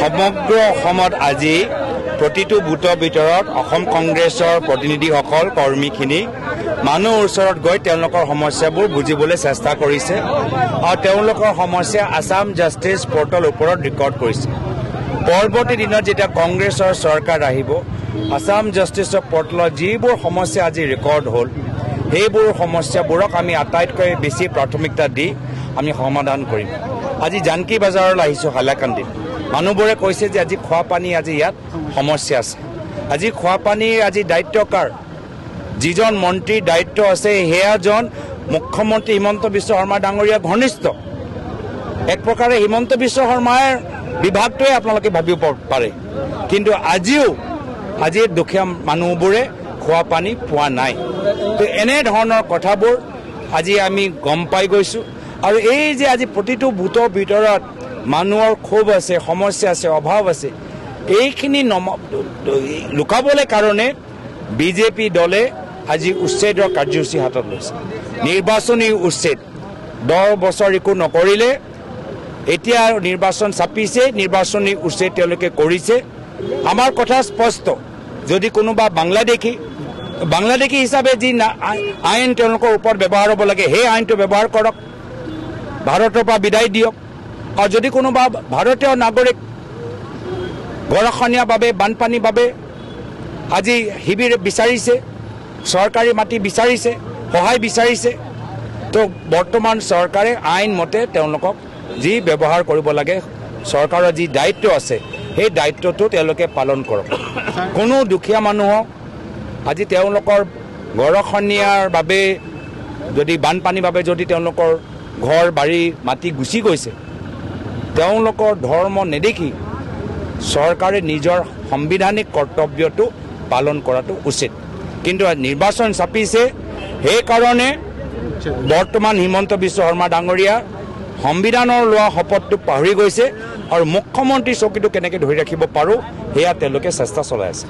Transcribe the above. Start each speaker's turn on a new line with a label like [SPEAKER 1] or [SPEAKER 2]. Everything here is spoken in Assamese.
[SPEAKER 1] সমগ্ৰ অসমত আজি প্ৰতিটো বুথৰ ভিতৰত অসম কংগ্ৰেছৰ প্ৰতিনিধিসকল কৰ্মীখিনি মানুহৰ ওচৰত গৈ তেওঁলোকৰ সমস্যাবোৰ বুজিবলৈ চেষ্টা কৰিছে আৰু তেওঁলোকৰ সমস্যা আসাম জাষ্টিছ পৰ্টেল ওপৰত ৰেকৰ্ড কৰিছে। পৰৱৰ্তী দিনত যেতিয়া কংগ্ৰেছৰ চৰকাৰ আহিব আসাম জাষ্টিছ পৰ্টেলত যিবোৰ সমস্যা আজি ৰেকৰ্ড হ'ল সেইবোৰ সমস্যাবোৰক আমি আটাইতকৈ বেছি প্ৰাথমিকতা দি আমি সমাধান কৰিম। আজি জানকী বাজাৰলৈ আহিছোঁ হাইলাকান্দিত মানুহবোৰে কৈছে যে আজি খোৱা পানী আজি ইয়াত সমস্যা আছে। আজি খোৱা পানীৰ আজি দায়িত্বকাৰ যিজন মন্ত্ৰীৰ দায়িত্ব আছে সেয়াজন মুখ্যমন্ত্ৰী হিমন্ত বিশ্ব শৰ্মা ডাঙৰীয়া ঘনিষ্ঠ। এক প্ৰকাৰে হিমন্ত বিশ্ব শৰ্মাৰ বিভাগটোৱে আপোনালোকে ভাবিব পাৰে, কিন্তু আজি দুখীয়া মানুহবোৰে খোৱা পানী পোৱা নাই। তো এনেধৰণৰ কথাবোৰ আজি আমি গম পাই গৈছোঁ। আৰু এই যে আজি প্ৰতিটো বুথৰ ভিতৰত মানুহৰ ক্ষোভ আছে, সমস্যা আছে, অভাৱ আছে, এইখিনি লুকাবলৈ কাৰণে বিজেপি দলে আজি উচ্ছেদৰ কাৰ্যসূচী হাতত লৈছে। নিৰ্বাচনী উচ্ছেদ 10 বছৰ একো নকৰিলে, এতিয়া নিৰ্বাচন চাপিছে, নিৰ্বাচনী উচ্ছেদ তেওঁলোকে কৰিছে। আমাৰ কথা স্পষ্ট, যদি কোনোবা বাংলাদেশী হিচাপে যি আইন তেওঁলোকৰ ওপৰত ব্যৱহাৰ হ'ব লাগে সেই আইনটো ব্যৱহাৰ কৰক, ভাৰতৰ পৰা বিদায় দিয়ক। আৰু যদি কোনোবা ভাৰতীয় নাগৰিক গৰাখহনীয়াৰ বাবে বানপানীৰ বাবে আজি শিবিৰ বিচাৰিছে, চৰকাৰী মাটি বিচাৰিছে, সহায় বিচাৰিছে, তো বৰ্তমান চৰকাৰে আইন মতে তেওঁলোকক যি ব্যৱহাৰ কৰিব লাগে, চৰকাৰৰ যি দায়িত্ব আছে সেই দায়িত্বটো তেওঁলোকে পালন কৰক। কোনো দুখীয়া মানুহক আজি তেওঁলোকৰ গৰাখহনীয়াৰ বাবে যদি বানপানীৰ বাবে যদি তেওঁলোকৰ ঘৰ বাৰী মাটি গুচি গৈছে, তেওঁলোকৰ ধৰ্ম নেদেখি চৰকাৰে নিজৰ সাংবিধানিক কৰ্তব্যটো পালন কৰাটো উচিত। কিন্তু নিৰ্বাচন চাপিছে, সেইকাৰণে বৰ্তমান হিমন্ত বিশ্ব শৰ্মা ডাঙৰীয়া সংবিধানৰ লোৱা শপতটো পাহৰি গৈছে আৰু মুখ্যমন্ত্ৰী চকীটো কেনেকৈ ধৰি ৰাখিব পাৰোঁ সেয়া তেওঁলোকে চেষ্টা চলাই আছে।